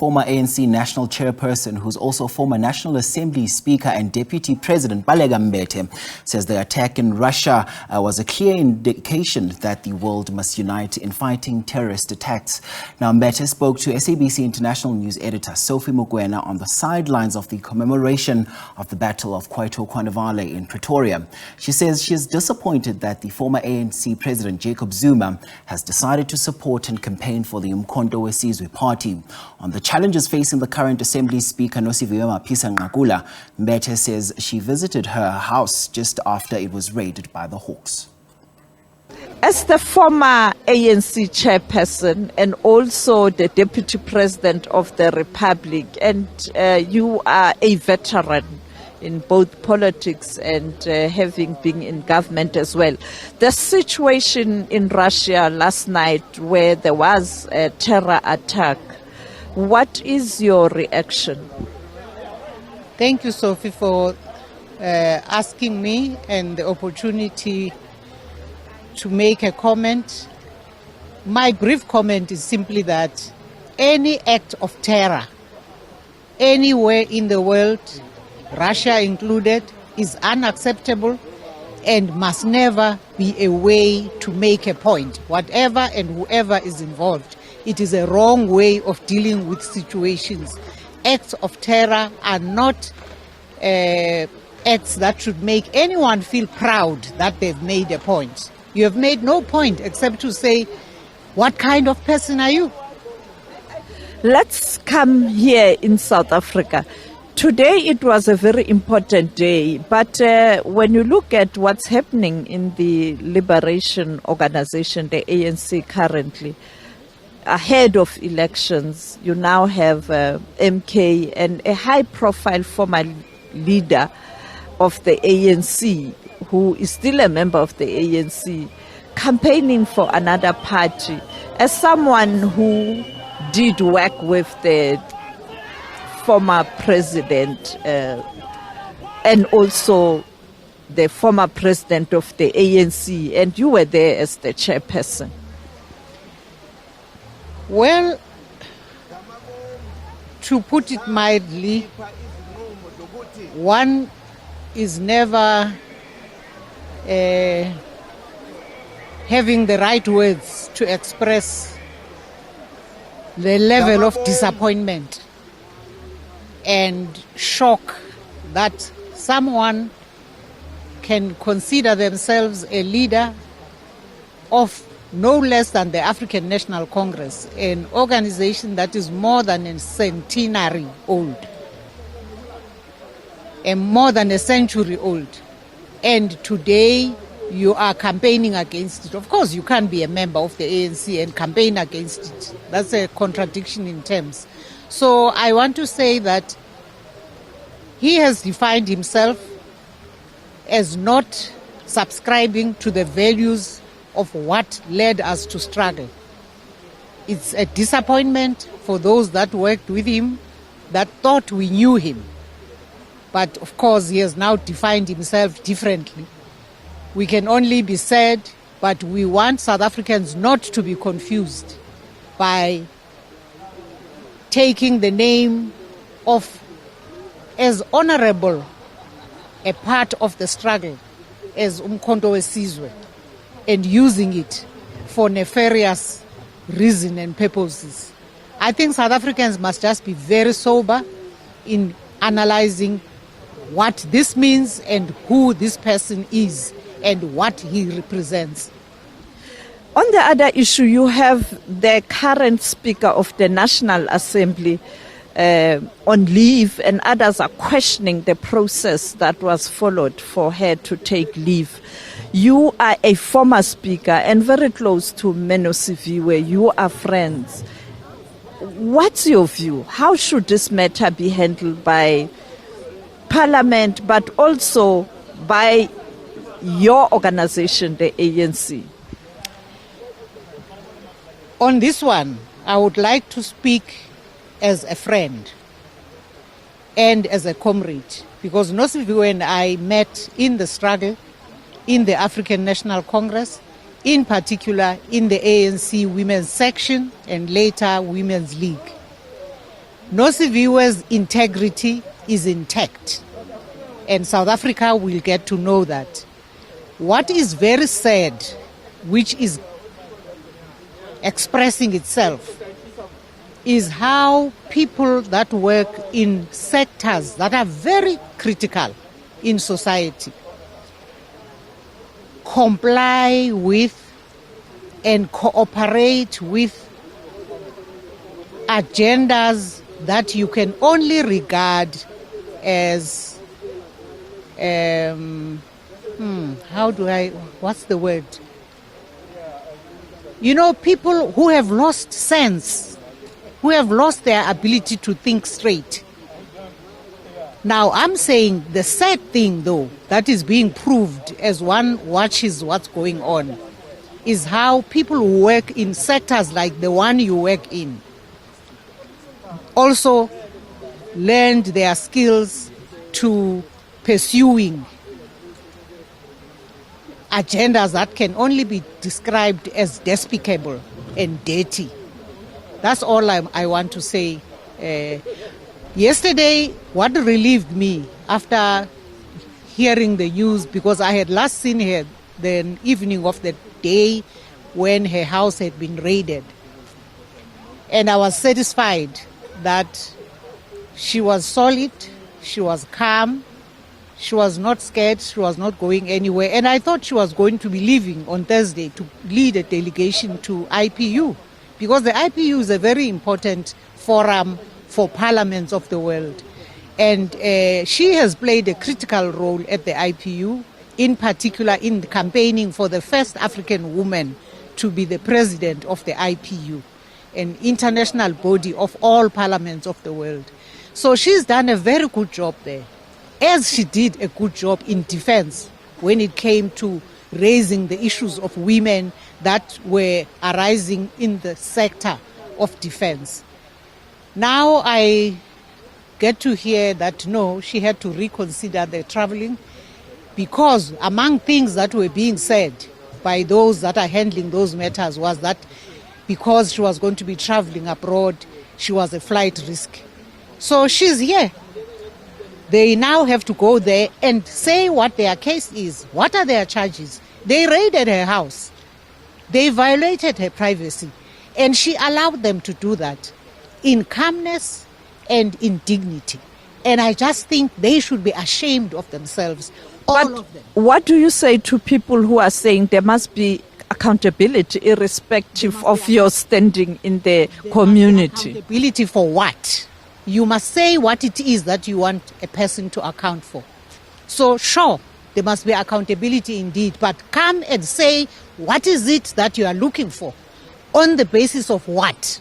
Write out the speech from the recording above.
Former ANC National Chairperson, who's also former National Assembly Speaker and Deputy President Baleka Mbete, says the attack in Russia was a clear indication that the world must unite in fighting terrorist attacks. Now, Mbete spoke to SABC International News editor Sophie Mokoena on the sidelines of the commemoration of the Battle of Cuito Cuanavale in Pretoria. She says she is disappointed that the former ANC President Jacob Zuma has decided to support and campaign for the Umkonto wesizwe party. On the challenges facing the current Assembly Speaker Nosivive Mapisa-Nqakula, Mbete says she visited her house just after it was raided by the Hawks. As the former ANC chairperson and also the deputy president of the Republic, and you are a veteran in both politics and having been in government as well. The situation in Russia last night where there was a terror attack, what is your reaction? Thank you, Sophie, for asking me and the opportunity to make a comment. My brief comment is simply that any act of terror anywhere in the world, Russia included, is unacceptable and must never be a way to make a point. Whatever and whoever is involved, it is a wrong way of dealing with situations. Acts of terror are not acts that should make anyone feel proud that they've made a point. You have made no point except to say, what kind of person are you? Let's come here in South Africa. Today it was a very important day, but when you look at what's happening in the Liberation Organization, the ANC currently, ahead of elections, you now have MK and a high-profile former leader of the ANC, who is still a member of the ANC, campaigning for another party. As someone who did work with the former president and also the former president of the ANC, and you were there as the chairperson. Well, to put it mildly, one is never having the right words to express the level of disappointment and shock that someone can consider themselves a leader of no less than the African National Congress, an organization that is more than a centenary old, and more than a century old. And today you are campaigning against it. Of course, you can't be a member of the ANC and campaign against it. That's a contradiction in terms. So I want to say that he has defined himself as not subscribing to the values of what led us to struggle. It's a disappointment for those that worked with him, that thought we knew him. But of course, he has now defined himself differently. We can only be sad, but we want South Africans not to be confused by taking the name of as honorable a part of the struggle as Umkonto wesizwe and using it for nefarious reasons and purposes. I think South Africans must just be very sober in analyzing what this means and who this person is and what he represents. On the other issue, you have the current Speaker of the National Assembly on leave, and others are questioning the process that was followed for her to take leave. You are a former Speaker and very close to Nosivive. You are friends. What's your view? How should this matter be handled by Parliament, but also by your organization, the ANC? On this one, I would like to speak as a friend and as a comrade, because Nosivive and I met in the struggle in the African National Congress, in particular in the ANC Women's Section and later Women's League. Nosiviwe's integrity is intact, and South Africa will get to know that. What is very sad, which is expressing itself, is how people that work in sectors that are very critical in society comply with and cooperate with agendas that you can only regard as what's the word? You know, people who have lost sense, who have lost their ability to think straight. Now, I'm saying the sad thing, though, that is being proved as one watches what's going on, is how people who work in sectors like the one you work in also learned their skills to pursuing agendas that can only be described as despicable and dirty. That's all I want to say. Yesterday, what relieved me after hearing the news, because I had last seen her the evening of the day when her house had been raided, and I was satisfied that she was solid, she was calm, she was not scared, she was not going anywhere, and I thought she was going to be leaving on Thursday to lead a delegation to IPU, because the IPU is a very important forum for parliaments of the world. And she has played a critical role at the IPU, in particular in campaigning for the first African woman to be the president of the IPU, an international body of all parliaments of the world. So she's done a very good job there, as she did a good job in defense when it came to raising the issues of women that were arising in the sector of defense. Now I get to hear that no, she had to reconsider the traveling, because among things that were being said by those that are handling those matters was that because she was going to be traveling abroad, she was a flight risk. So she's here. They now have to go there and say what their case is. What are their charges? They raided her house. They violated her privacy. And she allowed them to do that in calmness and in dignity. And I just think they should be ashamed of themselves, all of them. What do you say to people who are saying there must be accountability irrespective of your standing in the community? Accountability for what? You must say what it is that you want a person to account for. So sure, there must be accountability indeed, but come and say what is it that you are looking for, on the basis of what?